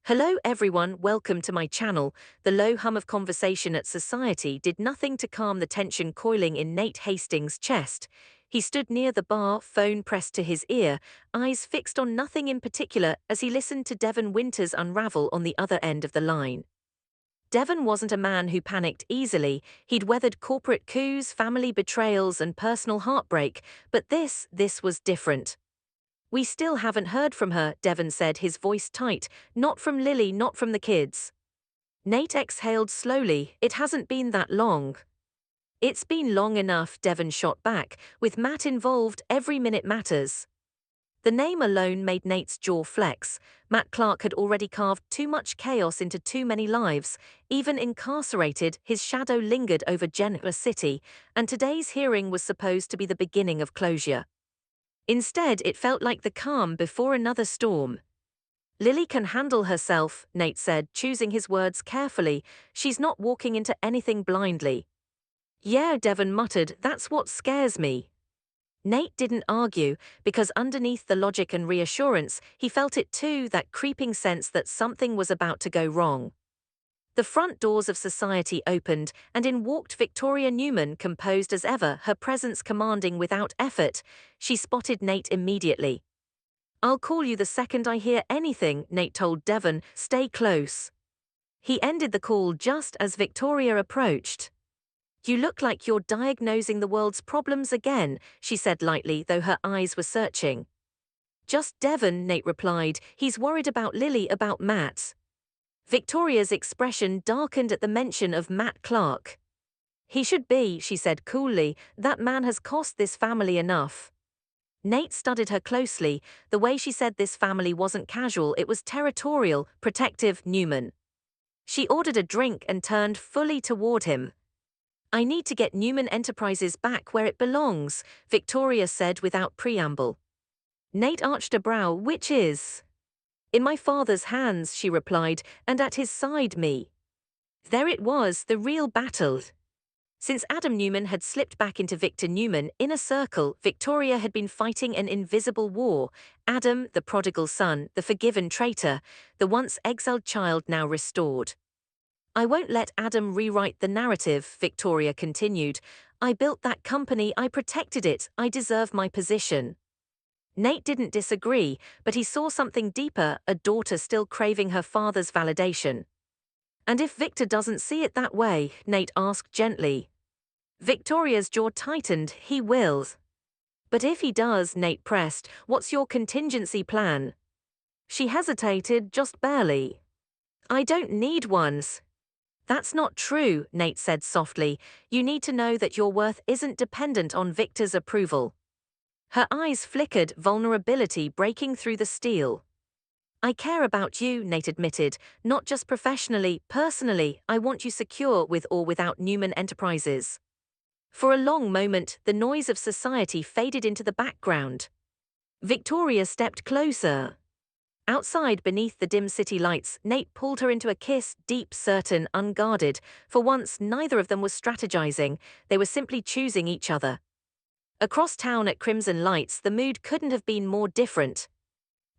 Hello everyone, welcome to my channel. The low hum of conversation at society did nothing to calm the tension coiling in Nate Hastings' chest. He stood near the bar, phone pressed to his ear, eyes fixed on nothing in particular as he listened to Devon Winters unravel on the other end of the line. Devon wasn't a man who panicked easily. He'd weathered corporate coups, family betrayals, and personal heartbreak, but this was different. "We still haven't heard from her," Devon said, his voice tight. "Not from Lily, not from the kids." Nate exhaled slowly. "It hasn't been that long." "It's been long enough," Devon shot back. "With Matt involved, every minute matters." The name alone made Nate's jaw flex. Matt Clark had already carved too much chaos into too many lives. Even incarcerated, his shadow lingered over Genoa City, and today's hearing was supposed to be the beginning of closure. Instead, it felt like the calm before another storm. "Lily can handle herself," Nate said, choosing his words carefully. "She's not walking into anything blindly." "Yeah," Devon muttered, "that's what scares me." Nate didn't argue, because underneath the logic and reassurance, he felt it too, that creeping sense that something was about to go wrong. The front doors of society opened, and in walked Victoria Newman, composed as ever, her presence commanding without effort. She spotted Nate immediately. "I'll call you the second I hear anything," Nate told Devon. "Stay close." He ended the call just as Victoria approached. "You look like you're diagnosing the world's problems again," she said lightly, though her eyes were searching. "Just Devon," Nate replied. "He's worried about Lily, about Matt." Victoria's expression darkened at the mention of Matt Clark. "He should be," she said coolly. "That man has cost this family enough." Nate studied her closely. The way she said this family wasn't casual, it was territorial, protective. "Newman." She ordered a drink and turned fully toward him. "I need to get Newman Enterprises back where it belongs," Victoria said without preamble. Nate arched a brow. "Which is?" "In my father's hands," she replied, "and at his side me." There it was, the real battle. Since Adam Newman had slipped back into Victor Newman inner circle, Victoria had been fighting an invisible war. Adam, the prodigal son, the forgiven traitor, the once exiled child now restored. "I won't let Adam rewrite the narrative," Victoria continued. "I built that company, I protected it, I deserve my position." Nate didn't disagree, but he saw something deeper, a daughter still craving her father's validation. "And if Victor doesn't see it that way?" Nate asked gently. Victoria's jaw tightened. "He will." "But if he does," Nate pressed, "what's your contingency plan?" She hesitated, just barely. "I don't need ones." "That's not true," Nate said softly. "You need to know that your worth isn't dependent on Victor's approval." Her eyes flickered, vulnerability breaking through the steel. "I care about you," Nate admitted, "not just professionally, personally. I want you secure with or without Newman Enterprises." For a long moment, the noise of society faded into the background. Victoria stepped closer. Outside, beneath the dim city lights, Nate pulled her into a kiss, deep, certain, unguarded. For once, neither of them was strategizing, they were simply choosing each other. Across town at Crimson Lights, the mood couldn't have been more different.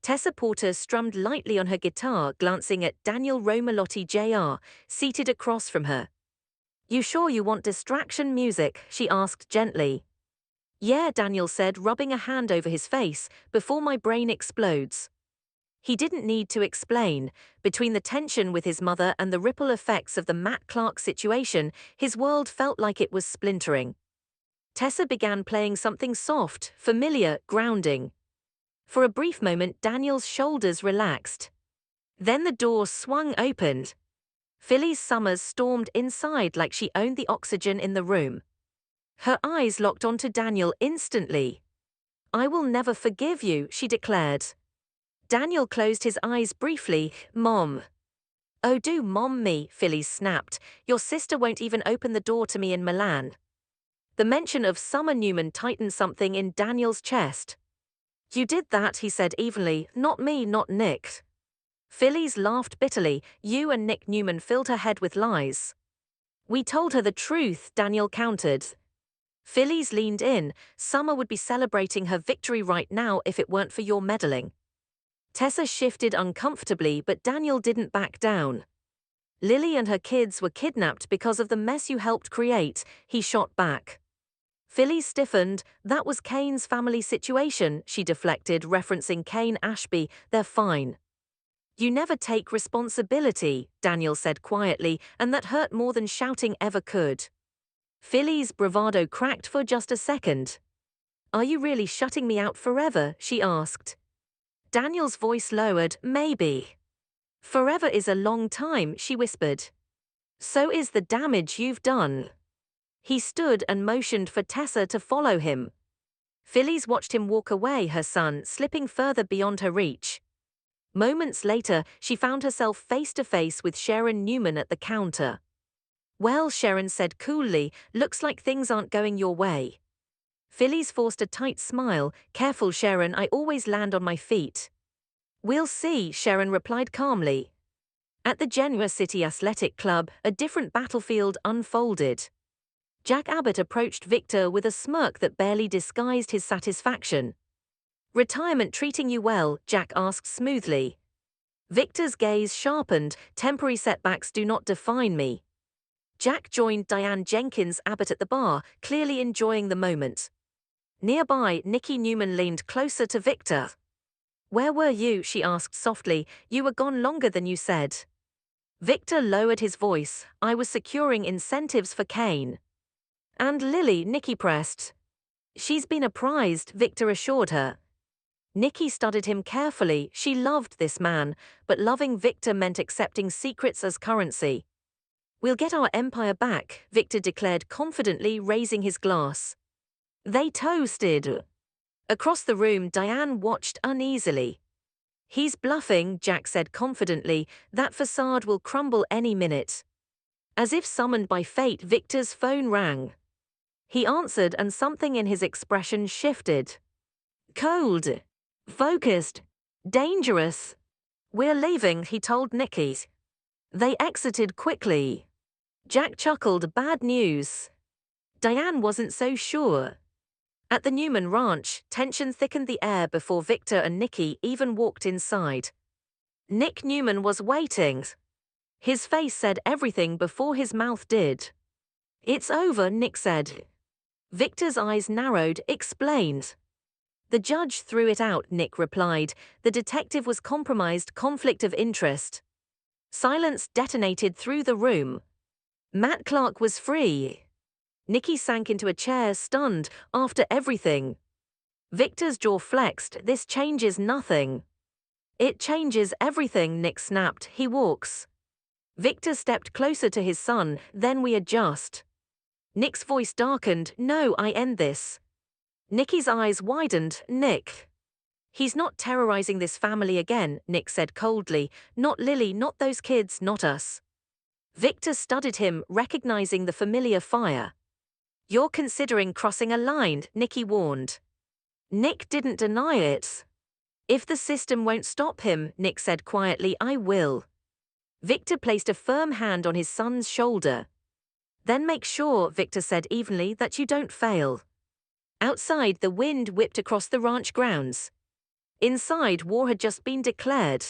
Tessa Porter strummed lightly on her guitar, glancing at Daniel Romalotti Jr., seated across from her. "You sure you want distraction music?" she asked gently. "Yeah," Daniel said, rubbing a hand over his face, "before my brain explodes." He didn't need to explain. Between the tension with his mother and the ripple effects of the Matt Clark situation, his world felt like it was splintering. Tessa began playing something soft, familiar, grounding. For a brief moment, Daniel's shoulders relaxed. Then the door swung open. Phyllis Summers stormed inside like she owned the oxygen in the room. Her eyes locked onto Daniel instantly. "I will never forgive you," she declared. Daniel closed his eyes briefly. "Mom." "Oh, do mom me," Phyllis snapped. "Your sister won't even open the door to me in Milan." The mention of Summer Newman tightened something in Daniel's chest. "You did that," he said evenly. "Not me, not Nick." Phyllis laughed bitterly. "You and Nick Newman filled her head with lies." "We told her the truth," Daniel countered. Phyllis leaned in. "Summer would be celebrating her victory right now if it weren't for your meddling." Tessa shifted uncomfortably, but Daniel didn't back down. Lily and her kids were kidnapped because of the mess you helped create, he shot back. Phyllis stiffened. That was Kane's family situation, she deflected, referencing Kane Ashby. They're fine. You never take responsibility, Daniel said quietly, and that hurt more than shouting ever could. Phyllis' bravado cracked for just a second. Are you really shutting me out forever? She asked. Daniel's voice lowered. Maybe. Forever is a long time, she whispered. So is the damage you've done. He stood and motioned for Tessa to follow him. Phyllis watched him walk away, her son slipping further beyond her reach. Moments later, she found herself face to face with Sharon Newman at the counter. Well, Sharon said coolly, looks like things aren't going your way. Phyllis forced a tight smile. Careful, Sharon, I always land on my feet. We'll see, Sharon replied calmly. At the Genoa City Athletic Club, a different battlefield unfolded. Jack Abbott approached Victor with a smirk that barely disguised his satisfaction. Retirement treating you well? Jack asked smoothly. Victor's gaze sharpened. Temporary setbacks do not define me. Jack joined Diane Jenkins Abbott at the bar, clearly enjoying the moment. Nearby, Nikki Newman leaned closer to Victor. Where were you? She asked softly. You were gone longer than you said. Victor lowered his voice. I was securing incentives for Kane. And Lily, Nikki pressed. She's been apprised, Victor assured her. Nikki studied him carefully. She loved this man, but loving Victor meant accepting secrets as currency. We'll get our empire back, Victor declared confidently, raising his glass. They toasted. Across the room, Diane watched uneasily. He's bluffing, Jack said confidently. That facade will crumble any minute. As if summoned by fate, Victor's phone rang. He answered, and something in his expression shifted. Cold. Focused. Dangerous. We're leaving, he told Nikki. They exited quickly. Jack chuckled. Bad news. Diane wasn't so sure. At the Newman ranch, tension thickened the air before Victor and Nikki even walked inside. Nick Newman was waiting. His face said everything before his mouth did. It's over, Nick said. Victor's eyes narrowed. Explained. The judge threw it out, Nick replied. The detective was compromised. Conflict of interest. Silence detonated through the room. Matt Clark was free. Nikki sank into a chair, stunned. After everything. Victor's jaw flexed. This changes nothing. It changes everything, Nick snapped. He walks. Victor stepped closer to his son. Then we adjust. Nick's voice darkened. No, I end this. Nikki's eyes widened. Nick. He's not terrorizing this family again, Nick said coldly. Not Lily, not those kids, not us. Victor studied him, recognizing the familiar fire. You're considering crossing a line, Nikki warned. Nick didn't deny it. If the system won't stop him, Nick said quietly, I will. Victor placed a firm hand on his son's shoulder. Then make sure, Victor said evenly, that you don't fail. Outside, the wind whipped across the ranch grounds. Inside, war had just been declared.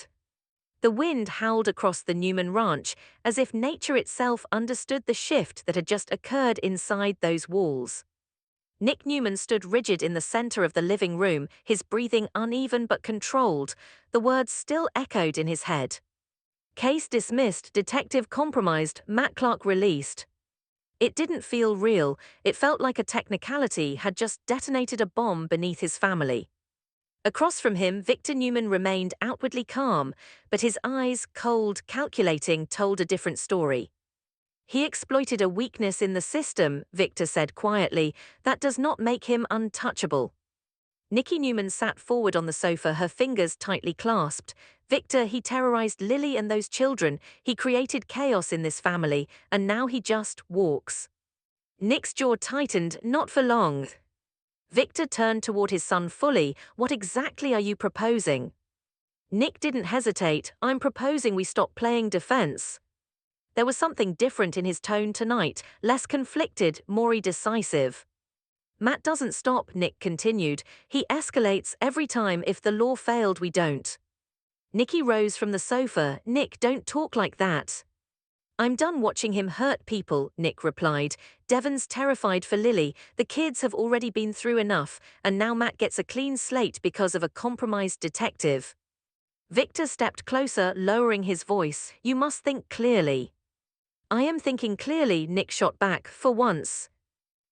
The wind howled across the Newman ranch, as if nature itself understood the shift that had just occurred inside those walls. Nick Newman stood rigid in the center of the living room, his breathing uneven but controlled. The words still echoed in his head. Case dismissed, detective compromised, Matt Clark released. It didn't feel real. It felt like a technicality had just detonated a bomb beneath his family. Across from him, Victor Newman remained outwardly calm, but his eyes, cold, calculating, told a different story. He exploited a weakness in the system, Victor said quietly. That does not make him untouchable. Nikki Newman sat forward on the sofa, her fingers tightly clasped. Victor, he terrorized Lily and those children. He created chaos in this family, and now he just walks. Nick's jaw tightened. Not for long. Victor turned toward his son fully. What exactly are you proposing? Nick didn't hesitate. I'm proposing we stop playing defense. There was something different in his tone tonight, less conflicted, more decisive. Matt doesn't stop, Nick continued. He escalates every time. If the law failed, we don't. Nikki rose from the sofa. Nick, don't talk like that. I'm done watching him hurt people, Nick replied. Devon's terrified for Lily. The kids have already been through enough, and now Matt gets a clean slate because of a compromised detective. Victor stepped closer, lowering his voice. You must think clearly. I am thinking clearly, Nick shot back, for once.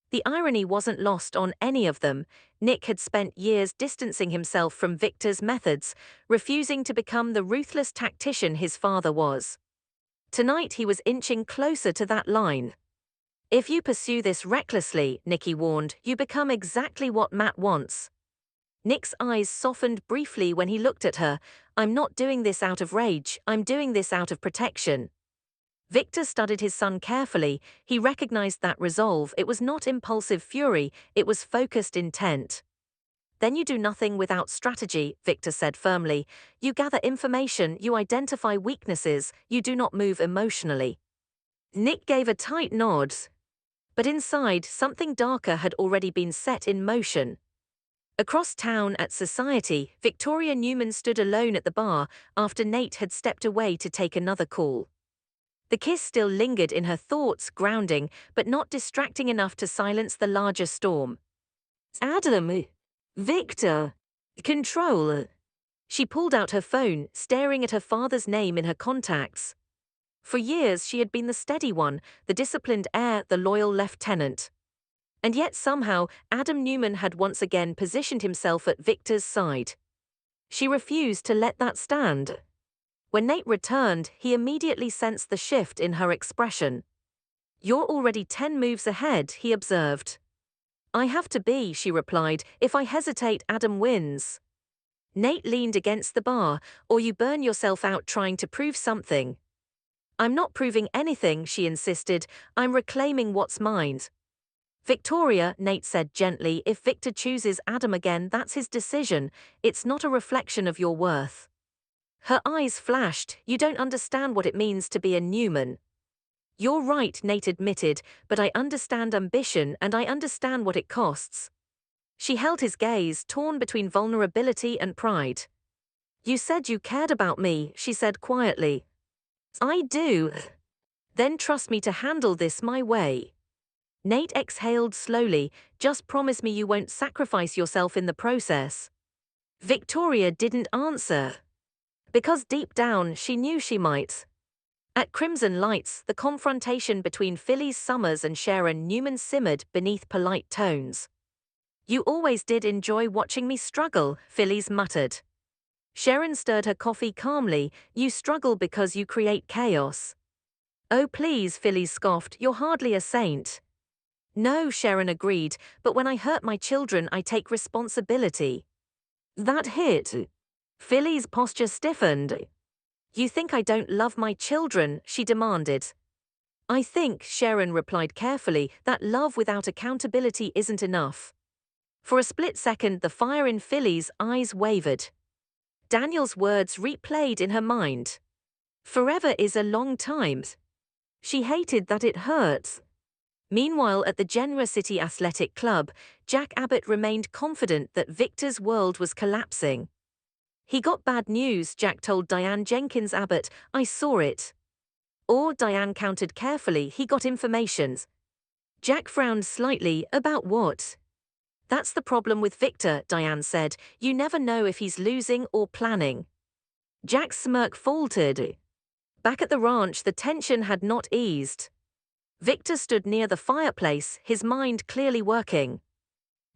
The irony wasn't lost on any of them. Nick had spent years distancing himself from Victor's methods, refusing to become the ruthless tactician his father was. Tonight he was inching closer to that line. If you pursue this recklessly, Nikki warned, you become exactly what Matt wants. Nick's eyes softened briefly when he looked at her. I'm not doing this out of rage, I'm doing this out of protection. Victor studied his son carefully. He recognized that resolve. It was not impulsive fury, it was focused intent. Then you do nothing without strategy, Victor said firmly. You gather information, you identify weaknesses, you do not move emotionally. Nick gave a tight nod. But inside, something darker had already been set in motion. Across town at Society, Victoria Newman stood alone at the bar after Nate had stepped away to take another call. The kiss still lingered in her thoughts, grounding, but not distracting enough to silence the larger storm. Adam. Victor. Control. She pulled out her phone, staring at her father's name in her contacts. For years she had been the steady one, the disciplined heir, the loyal lieutenant. And yet somehow, Adam Newman had once again positioned himself at Victor's side. She refused to let that stand. When Nate returned, he immediately sensed the shift in her expression. You're already 10 moves ahead, he observed. I have to be, she replied. If I hesitate, Adam wins. Nate leaned against the bar. Or you burn yourself out trying to prove something. I'm not proving anything, she insisted. I'm reclaiming what's mine. Victoria, Nate said gently, if Victor chooses Adam again, that's his decision. It's not a reflection of your worth. Her eyes flashed. You don't understand what it means to be a Newman. You're right, Nate admitted, but I understand ambition and I understand what it costs. She held his gaze, torn between vulnerability and pride. You said you cared about me, she said quietly. I do. Then trust me to handle this my way. Nate exhaled slowly. Just promise me you won't sacrifice yourself in the process. Victoria didn't answer. Because deep down, she knew she might. At Crimson Lights, the confrontation between Phyllis Summers and Sharon Newman simmered beneath polite tones. You always did enjoy watching me struggle, Phyllis muttered. Sharon stirred her coffee calmly. You struggle because you create chaos. Oh please, Phyllis scoffed, you're hardly a saint. No, Sharon agreed, but when I hurt my children I take responsibility. That hit. Phyllis' posture stiffened. You think I don't love my children, she demanded. I think, Sharon replied carefully, that love without accountability isn't enough. For a split second the fire in Phyllis' eyes wavered. Daniel's words replayed in her mind. Forever is a long time. She hated that it hurts. Meanwhile at the Genoa City Athletic Club, Jack Abbott remained confident that Victor's world was collapsing. He got bad news, Jack told Diane Jenkins Abbott. I saw it. Or, Diane countered carefully, he got information. Jack frowned slightly. About what? That's the problem with Victor, Diane said. You never know if he's losing or planning. Jack's smirk faltered. Back at the ranch, the tension had not eased. Victor stood near the fireplace, his mind clearly working.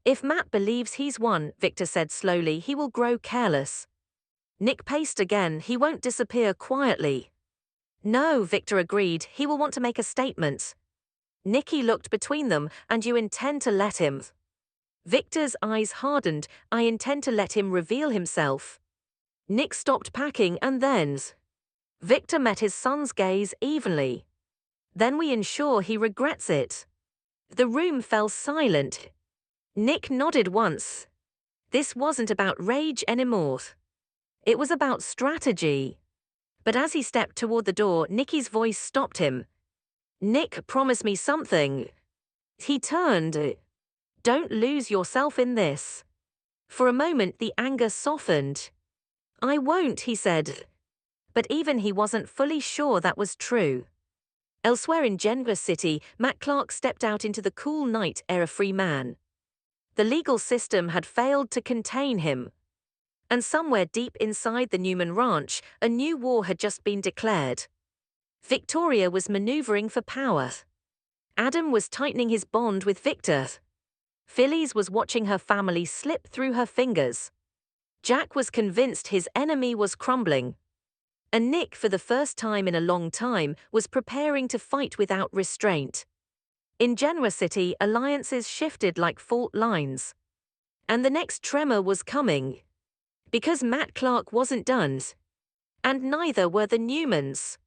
If Matt believes he's won, Victor said slowly, he will grow careless. Nick paced again. He won't disappear quietly. No, Victor agreed. He will want to make a statement. Nikki looked between them. And you intend to let him? Victor's eyes hardened. I intend to let him reveal himself. Nick stopped packing and then. Victor met his son's gaze evenly. Then we ensure he regrets it. The room fell silent. Nick nodded once. This wasn't about rage anymore. It was about strategy. But as he stepped toward the door, Nikki's voice stopped him. Nick, promise me something. He turned. Don't lose yourself in this. For a moment the anger softened. "I won't," he said. But even he wasn't fully sure that was true. Elsewhere in Genoa City, Matt Clark stepped out into the cool night air a free man. The legal system had failed to contain him. And somewhere deep inside the Newman ranch, a new war had just been declared. Victoria was maneuvering for power. Adam was tightening his bond with Victor. Phyllis was watching her family slip through her fingers. Jack was convinced his enemy was crumbling. And Nick, for the first time in a long time, was preparing to fight without restraint. In Genoa City, alliances shifted like fault lines. And the next tremor was coming. Because Matt Clark wasn't done. And neither were the Newmans.